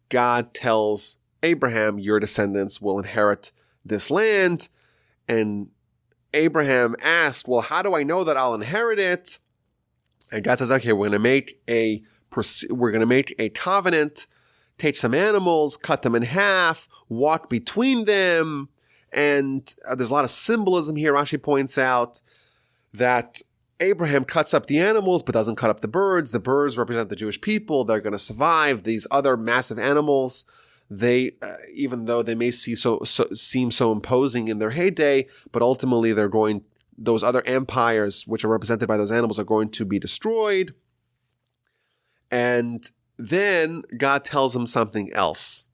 God tells Abraham, your descendants will inherit this land. And Abraham asked, well, how do I know that I'll inherit it? And God says, okay, we're going to make a covenant, take some animals, cut them in half, walk between them. And there's a lot of symbolism here. Rashi points out that Abraham cuts up the animals, but doesn't cut up the birds. The birds represent the Jewish people. They're going to survive. These other massive animals, they, even though they may seem so imposing in their heyday, but ultimately those other empires, which are represented by those animals, are going to be destroyed. And then God tells him something else.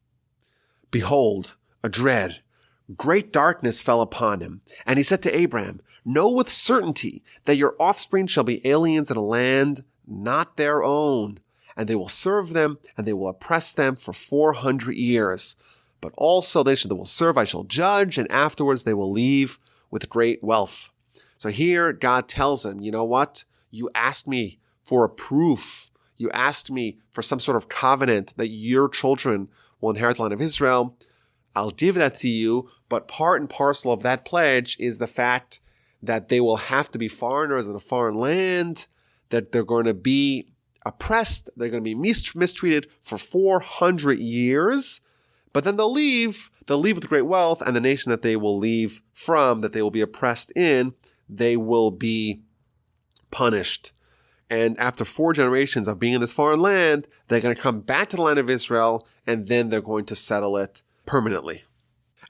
Behold, a dread, great darkness fell upon him. And he said to Abraham, know with certainty that your offspring shall be aliens in a land not their own, and they will serve them, and they will oppress them for 400 years. But also they will serve, I shall judge, and afterwards they will leave with great wealth. So here God tells him, you know what? You asked me for a proof. You asked me for some sort of covenant that your children will inherit the land of Israel. I'll give that to you, but part and parcel of that pledge is the fact that they will have to be foreigners in a foreign land, that they're going to be oppressed, they're going to be mistreated for 400 years, but then they'll leave with great wealth, and the nation that they will leave from, that they will be oppressed in, they will be punished. And after 4 generations of being in this foreign land, they're going to come back to the land of Israel, and then they're going to settle it permanently.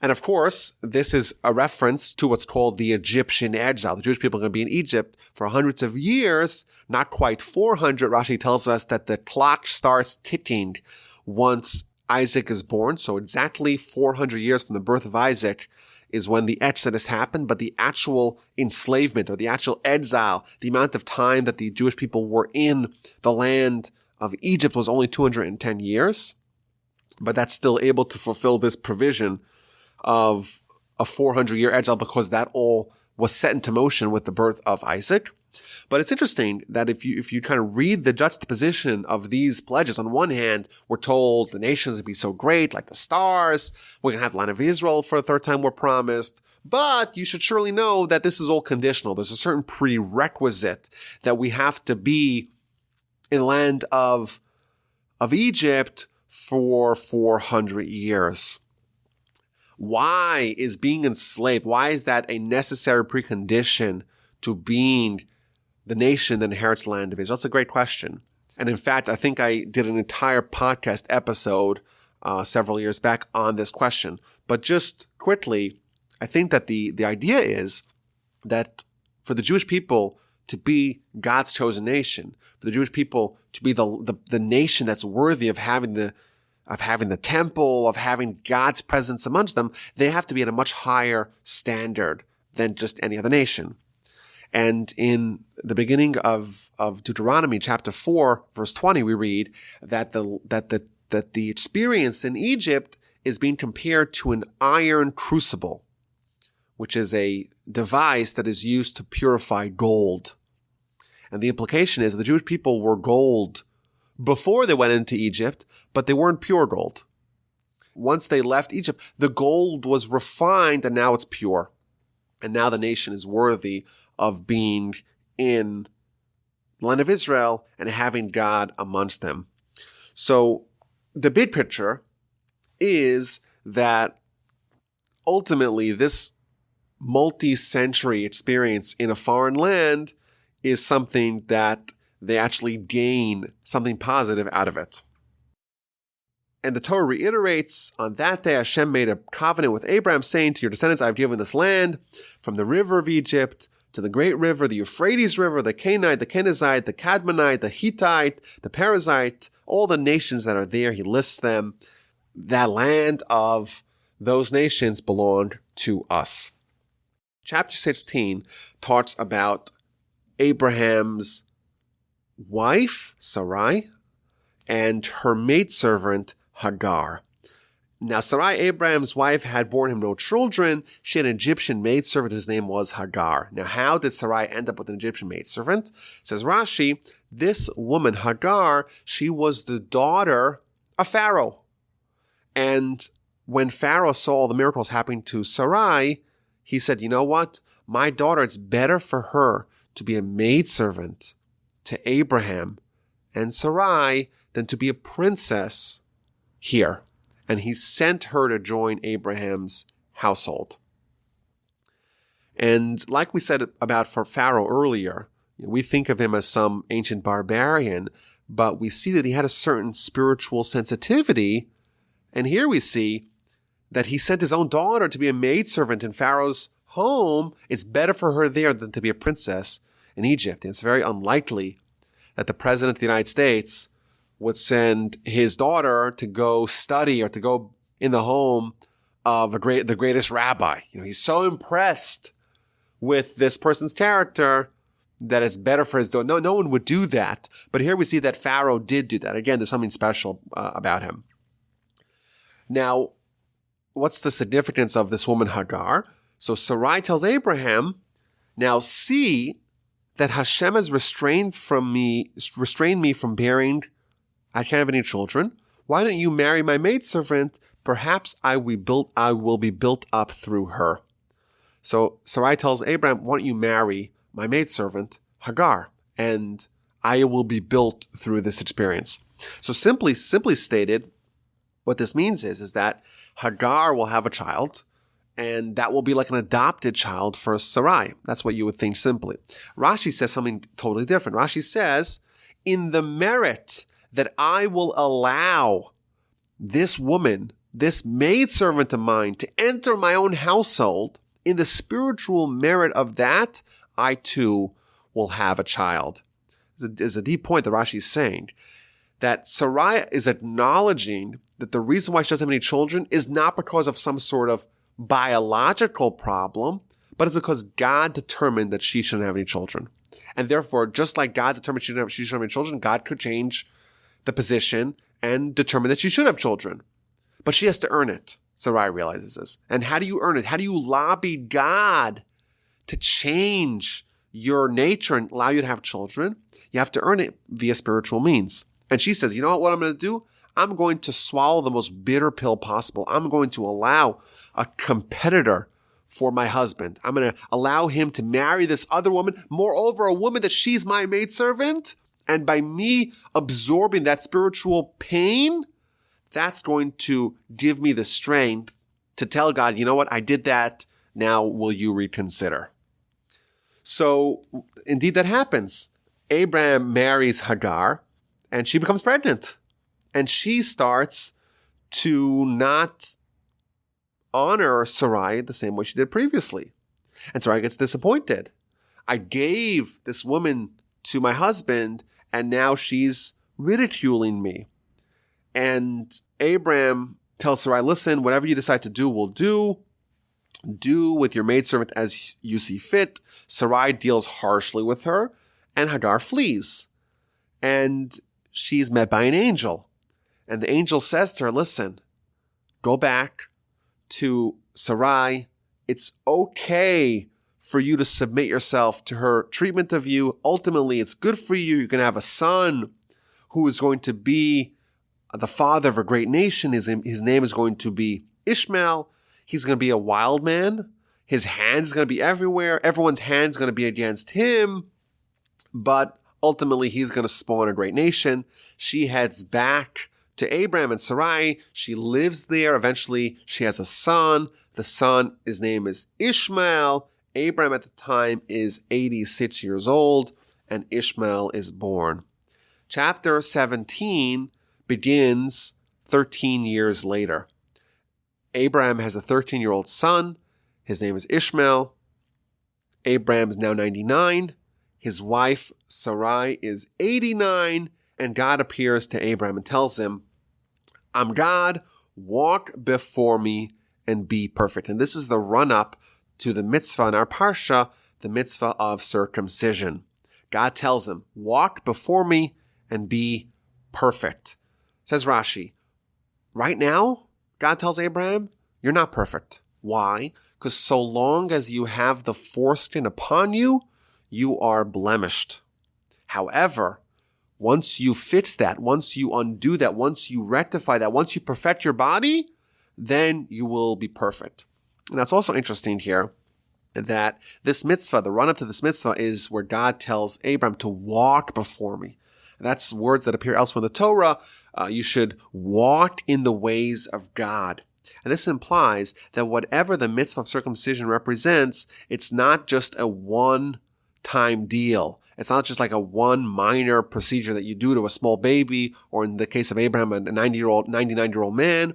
And of course, this is a reference to what's called the Egyptian exile. The Jewish people are going to be in Egypt for hundreds of years, not quite 400. Rashi tells us that the clock starts ticking once Isaac is born. So exactly 400 years from the birth of Isaac is when the Exodus happened, but the actual enslavement or the actual exile, the amount of time that the Jewish people were in the land of Egypt was only 210 years. But that's still able to fulfill this provision of a 400-year exile because that all was set into motion with the birth of Isaac. But it's interesting that if you kind of read the juxtaposition of these pledges, on one hand, we're told the nations would be so great, like the stars. We're going to have the land of Israel for the third time we're promised. But you should surely know that this is all conditional. There's a certain prerequisite that we have to be in the land of of Egypt for 400 years. Why is being enslaved, why is that a necessary precondition to being the nation that inherits the land of Israel? That's a great question. And in fact, I think I did an entire podcast episode several years back on this question. But just quickly, I think that the idea is that for the Jewish people to be God's chosen nation, for the Jewish people to be the nation that's worthy of having the temple, of having God's presence amongst them, they have to be at a much higher standard than just any other nation. And in the beginning of Deuteronomy chapter 4, verse 20, we read that the experience in Egypt is being compared to an iron crucible, which is a device that is used to purify gold. And the implication is the Jewish people were gold before they went into Egypt, but they weren't pure gold. Once they left Egypt, the gold was refined and now it's pure. And now the nation is worthy of being in the land of Israel and having God amongst them. So the big picture is that ultimately this multi-century experience in a foreign land is something that they actually gain something positive out of it. And the Torah reiterates, on that day Hashem made a covenant with Abraham, saying, to your descendants I have given this land, from the river of Egypt to the great river, the Euphrates River, the Canaanite, the Kenizzite, the Cadmonite, the Hittite, the Perizzite, all the nations that are there. He lists them. That land of those nations belonged to us. Chapter 16 talks about Abraham's wife, Sarai, and her maidservant, Hagar. Now, Sarai, Abraham's wife, had borne him no children. She had an Egyptian maidservant whose name was Hagar. Now, how did Sarai end up with an Egyptian maidservant? Says Rashi, this woman, Hagar, she was the daughter of Pharaoh. And when Pharaoh saw all the miracles happening to Sarai, he said, you know what? My daughter, it's better for her to be a maidservant to Abraham and Sarai than to be a princess here. And he sent her to join Abraham's household. And like we said about for Pharaoh earlier, we think of him as some ancient barbarian, but we see that he had a certain spiritual sensitivity. And here we see that he sent his own daughter to be a maidservant in Pharaoh's home. It's better for her there than to be a princess in Egypt. And it's very unlikely that the president of the United States would send his daughter to go study or to go in the home of the greatest rabbi. He's so impressed with this person's character that it's better for his daughter. No one would do that. But here we see that Pharaoh did do that. Again, there's something special about him. Now, what's the significance of this woman Hagar? So Sarai tells Abraham, now see that Hashem has restrained me from bearing. I can't have any children. Why don't you marry my maidservant? Perhaps I will be built up through her. So Sarai tells Abraham, why don't you marry my maidservant, Hagar, and I will be built through this experience. So simply stated, what this means is that Hagar will have a child, and that will be like an adopted child for Sarai. That's what you would think simply. Rashi says something totally different. Rashi says, in the merit that I will allow this woman, this maidservant of mine, to enter my own household, in the spiritual merit of that, I too will have a child. There's a deep point that Rashi is saying, that Sarai is acknowledging that the reason why she doesn't have any children is not because of some sort of biological problem, but it's because God determined that she shouldn't have any children. And therefore, just like God determined she shouldn't have any children, God could change the position and determine that she should have children. But she has to earn it. Sarai realizes this. And how do you earn it? How do you lobby God to change your nature and allow you to have children? You have to earn it via spiritual means. And she says, you know what I'm going to do? I'm going to swallow the most bitter pill possible. I'm going to allow a competitor for my husband. I'm going to allow him to marry this other woman. Moreover, a woman that she's my maidservant. And by me absorbing that spiritual pain, that's going to give me the strength to tell God, you know what, I did that. Now will you reconsider? So indeed that happens. Abraham marries Hagar and she becomes pregnant. And she starts to not honor Sarai the same way she did previously. And Sarai gets disappointed. I gave this woman to my husband and now she's ridiculing me. And Abraham tells Sarai, listen, whatever you decide to do, we'll do. Do with your maidservant as you see fit. Sarai deals harshly with her, and Hagar flees. And she's met by an angel. And the angel says to her, listen, go back to Sarai. It's okay for you to submit yourself to her treatment of you. Ultimately, it's good for you. You're going to have a son who is going to be the father of a great nation. His name is going to be Ishmael. He's going to be a wild man. His hand's going to be everywhere. Everyone's hand's going to be against him. But ultimately, he's going to spawn a great nation. She heads back to Abraham and Sarai. She lives there. Eventually, she has a son. The son, his name is Ishmael. Abraham at the time is 86 years old, and Ishmael is born. Chapter 17 begins 13 years later. Abraham has a 13-year-old son. His name is Ishmael. Abraham is now 99. His wife, Sarai, is 89. And God appears to Abraham and tells him, I'm God, walk before me and be perfect. And this is the run-up to the mitzvah in our Parsha, the mitzvah of circumcision. God tells him, walk before me and be perfect. Says Rashi, right now, God tells Abraham, you're not perfect. Why? Because so long as you have the foreskin upon you, you are blemished. However, once you fix that, once you undo that, once you rectify that, once you perfect your body, then you will be perfect. And that's also interesting here that this mitzvah, the run-up to this mitzvah, is where God tells Abraham to walk before me. That's words that appear elsewhere in the Torah. You should walk in the ways of God. And this implies that whatever the mitzvah of circumcision represents, it's not just a one-time deal. It's not just like a one minor procedure that you do to a small baby, or in the case of Abraham, a 99-year-old man.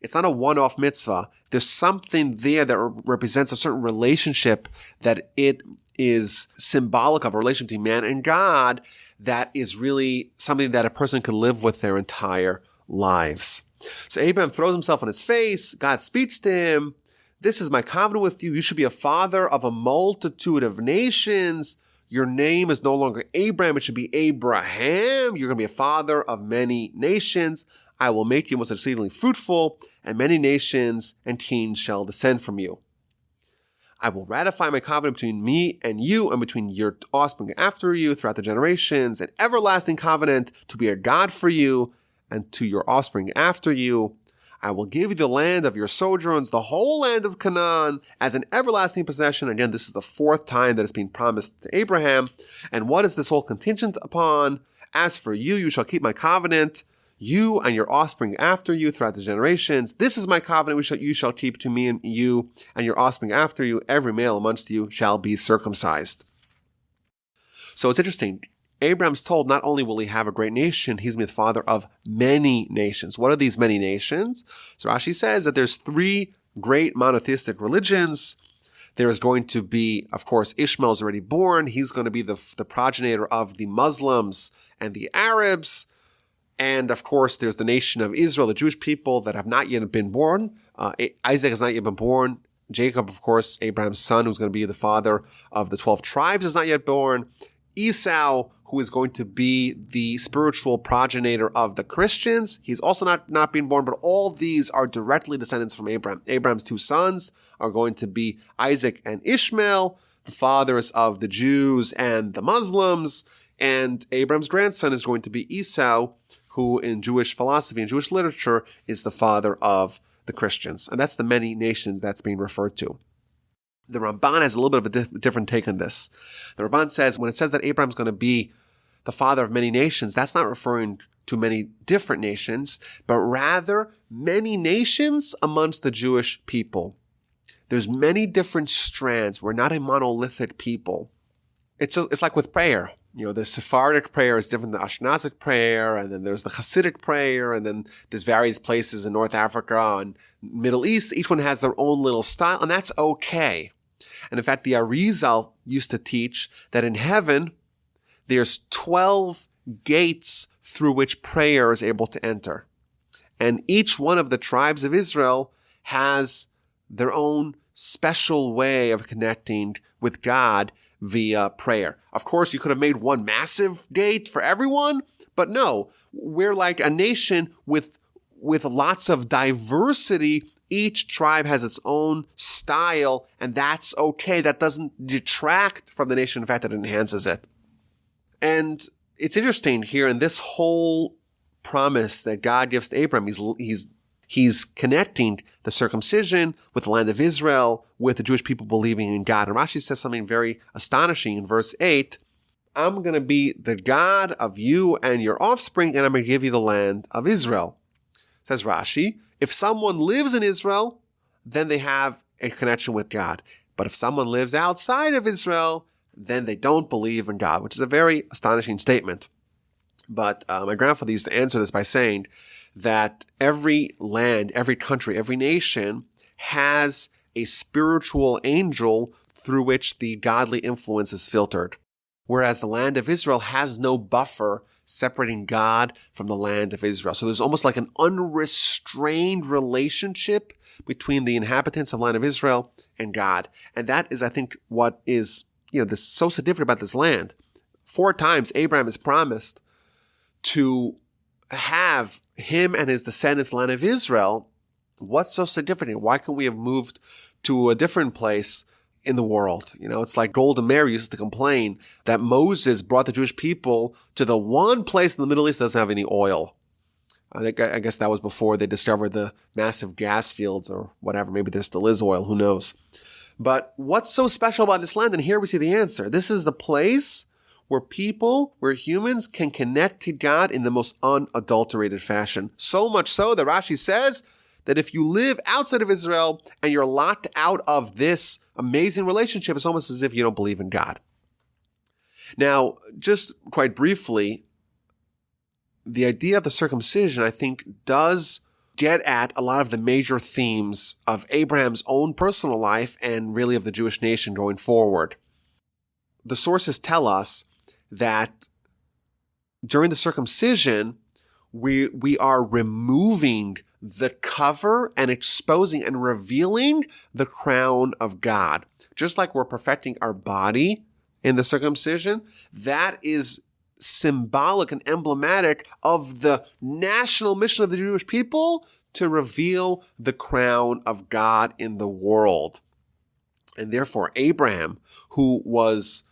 It's not a one-off mitzvah. There's something there that represents a certain relationship that it is symbolic of, a relationship between man and God that is really something that a person can live with their entire lives. So Abraham throws himself on his face. God speaks to him. This is my covenant with you. You should be a father of a multitude of nations. Your name is no longer Abraham. It should be Abraham. You're going to be a father of many nations. I will make you most exceedingly fruitful, and many nations and kings shall descend from you. I will ratify my covenant between me and you and between your offspring after you throughout the generations, an everlasting covenant to be a God for you and to your offspring after you. I will give you the land of your sojourns, the whole land of Canaan, as an everlasting possession. Again, this is the fourth time that it's been promised to Abraham. And what is this all contingent upon? As for you, you shall keep my covenant, you and your offspring after you throughout the generations. This is my covenant you shall keep to me and you and your offspring after you. Every male amongst you shall be circumcised. So it's interesting. Abraham's told not only will he have a great nation, he's going to be the father of many nations. What are these many nations? So Rashi says that there's three great monotheistic religions. There is going to be, of course, Ishmael is already born. He's going to be the progenitor of the Muslims and the Arabs. And of course, there's the nation of Israel, the Jewish people that have not yet been born. Isaac has not yet been born. Jacob, of course, Abraham's son, who's going to be the father of the 12 tribes, is not yet born. Esau, who is going to be the spiritual progenitor of the Christians, he's also not being born, but all these are directly descendants from Abraham. Abraham's two sons are going to be Isaac and Ishmael, the fathers of the Jews and the Muslims, and Abraham's grandson is going to be Esau, who in Jewish philosophy and Jewish literature is the father of the Christians. And that's the many nations that's being referred to. The Ramban has a little bit of a different take on this. The Ramban says, when it says that Abraham's going to be the father of many nations, that's not referring to many different nations, but rather many nations amongst the Jewish people. There's many different strands. We're not a monolithic people. It's like with prayer. The Sephardic prayer is different than the Ashkenazic prayer, and then there's the Hasidic prayer, and then there's various places in North Africa and Middle East. Each one has their own little style, and that's okay. And in fact, the Arizal used to teach that in heaven, there's 12 gates through which prayer is able to enter. And each one of the tribes of Israel has their own special way of connecting with God via prayer. Of course, you could have made one massive gate for everyone, but no, we're like a nation with lots of diversity. Each tribe has its own style, and that's okay. That doesn't detract from the nation. In fact, it enhances it. And it's interesting here in this whole promise that God gives to Abraham, he's connecting the circumcision with the land of Israel, with the Jewish people believing in God. And Rashi says something very astonishing in verse 8. I'm going to be the God of you and your offspring, and I'm going to give you the land of Israel. Says Rashi, if someone lives in Israel, then they have a connection with God. But if someone lives outside of Israel, then they don't believe in God, which is a very astonishing statement. But my grandfather used to answer this by saying that every land, every country, every nation has a spiritual angel through which the godly influence is filtered. Whereas the land of Israel has no buffer separating God from the land of Israel. So there's almost like an unrestrained relationship between the inhabitants of the land of Israel and God. And that is, I think, what is, this so significant about this land. 4 times Abraham is promised to have him and his descendants land of Israel. What's so significant? Why can't we have moved to a different place in the world? It's like Golda Meir used to complain that Moses brought the Jewish people to the one place in the Middle East that doesn't have any oil. I guess that was before they discovered the massive gas fields or whatever. Maybe there still is oil. Who knows? But what's so special about this land? And here we see the answer. This is the place where humans can connect to God in the most unadulterated fashion. So much so that Rashi says that if you live outside of Israel and you're locked out of this amazing relationship, it's almost as if you don't believe in God. Now, just quite briefly, the idea of the circumcision, I think, does get at a lot of the major themes of Abraham's own personal life and really of the Jewish nation going forward. The sources tell us that during the circumcision, we are removing the cover and exposing and revealing the crown of God. Just like we're perfecting our body in the circumcision, that is symbolic and emblematic of the national mission of the Jewish people to reveal the crown of God in the world. And therefore, Abraham, who was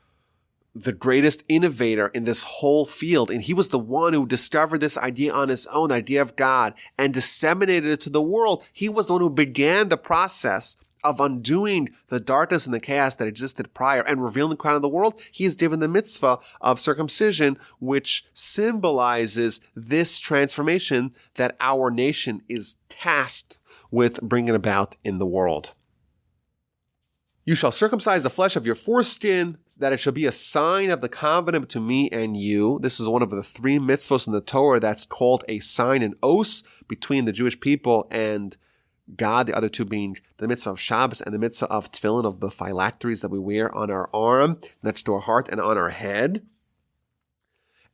the greatest innovator in this whole field, and he was the one who discovered this idea on his own, the idea of God, and disseminated it to the world. He was the one who began the process of undoing the darkness and the chaos that existed prior and revealing the crown of the world. He is given the mitzvah of circumcision, which symbolizes this transformation that our nation is tasked with bringing about in the world. You shall circumcise the flesh of your foreskin, that it shall be a sign of the covenant between me and you. This is one of the 3 mitzvahs in the Torah that's called a sign and oath between the Jewish people and God, the other 2 being the mitzvah of Shabbos and the mitzvah of tefillin, of the phylacteries that we wear on our arm, next to our heart and on our head.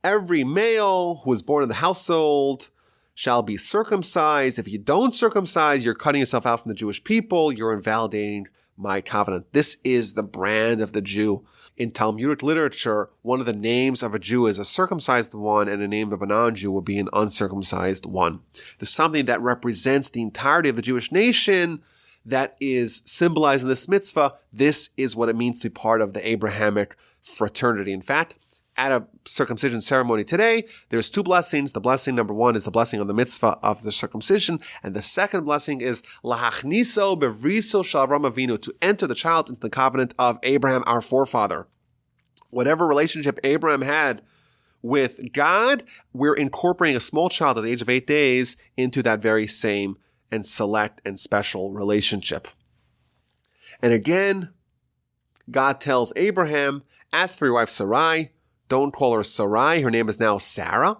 Every male who is born in the household shall be circumcised. If you don't circumcise, you're cutting yourself out from the Jewish people. You're invalidating my covenant. This is the brand of the Jew. In Talmudic literature, one of the names of a Jew is a circumcised one, and the name of a non-Jew will be an uncircumcised one. There's something that represents the entirety of the Jewish nation that is symbolized in this mitzvah. This is what it means to be part of the Abrahamic fraternity. In fact, at a circumcision ceremony today, there's 2 blessings. The blessing number 1 is the blessing of the mitzvah of the circumcision. And the second blessing is lahachniso bevriso shel Avram Avinu, to enter the child into the covenant of Abraham, our forefather. Whatever relationship Abraham had with God, we're incorporating a small child at the age of 8 days into that very same and select and special relationship. And again, God tells Abraham, as for your wife Sarai, don't call her Sarai. Her name is now Sarah.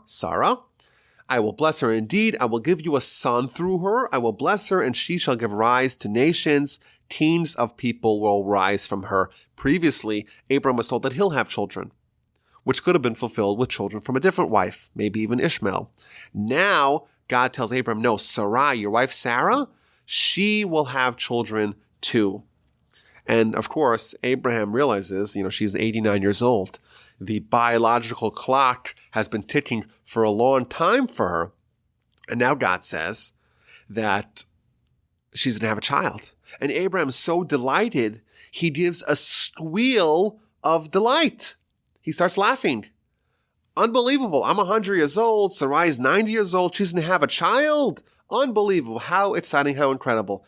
I will bless her indeed. I will give you a son through her. I will bless her, and she shall give rise to nations. Kings of people will rise from her. Previously, Abraham was told that he'll have children, which could have been fulfilled with children from a different wife, maybe even Ishmael. Now, God tells Abraham, no, Sarai, your wife Sarah, she will have children too. And of course, Abraham realizes, she's 89 years old. The biological clock has been ticking for a long time for her. And now God says that she's going to have a child. And Abraham's so delighted, he gives a squeal of delight. He starts laughing. Unbelievable. I'm 100 years old. Sarai's 90 years old. She's going to have a child. Unbelievable. How exciting. How incredible.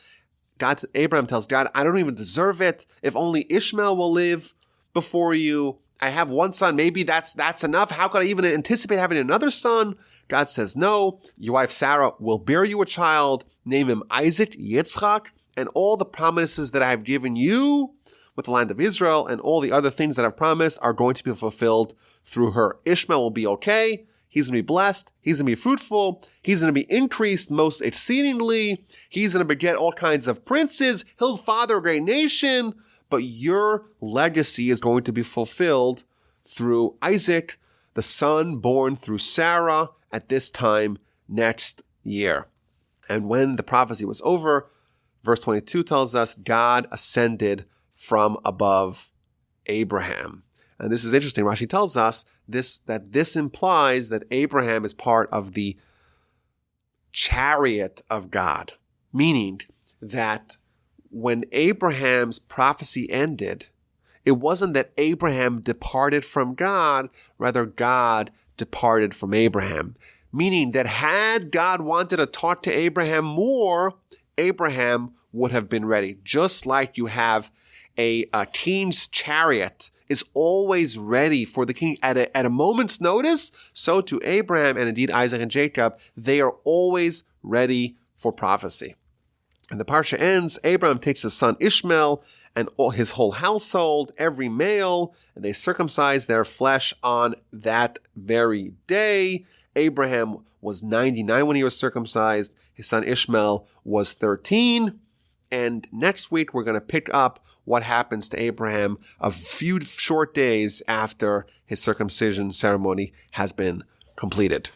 Abraham tells God, I don't even deserve it. If only Ishmael will live before you. I have one son. Maybe that's enough. How could I even anticipate having another son? God says, no, your wife Sarah will bear you a child. Name him Isaac, Yitzchak, and all the promises that I have given you with the land of Israel and all the other things that I've promised are going to be fulfilled through her. Ishmael will be okay. He's going to be blessed. He's going to be fruitful. He's going to be increased most exceedingly. He's going to beget all kinds of princes. He'll father a great nation. But your legacy is going to be fulfilled through Isaac, the son born through Sarah at this time next year. And when the prophecy was over, verse 22 tells us God ascended from above Abraham. And this is interesting. Rashi tells us that this implies that Abraham is part of the chariot of God, meaning that when Abraham's prophecy ended, it wasn't that Abraham departed from God, rather God departed from Abraham. Meaning that had God wanted to talk to Abraham more, Abraham would have been ready. Just like you have a king's chariot is always ready for the king at a moment's notice, so to Abraham and indeed Isaac and Jacob, they are always ready for prophecy. And the Parsha ends, Abraham takes his son Ishmael and all his whole household, every male, and they circumcise their flesh on that very day. Abraham was 99 when he was circumcised. His son Ishmael was 13. And next week, we're going to pick up what happens to Abraham a few short days after his circumcision ceremony has been completed.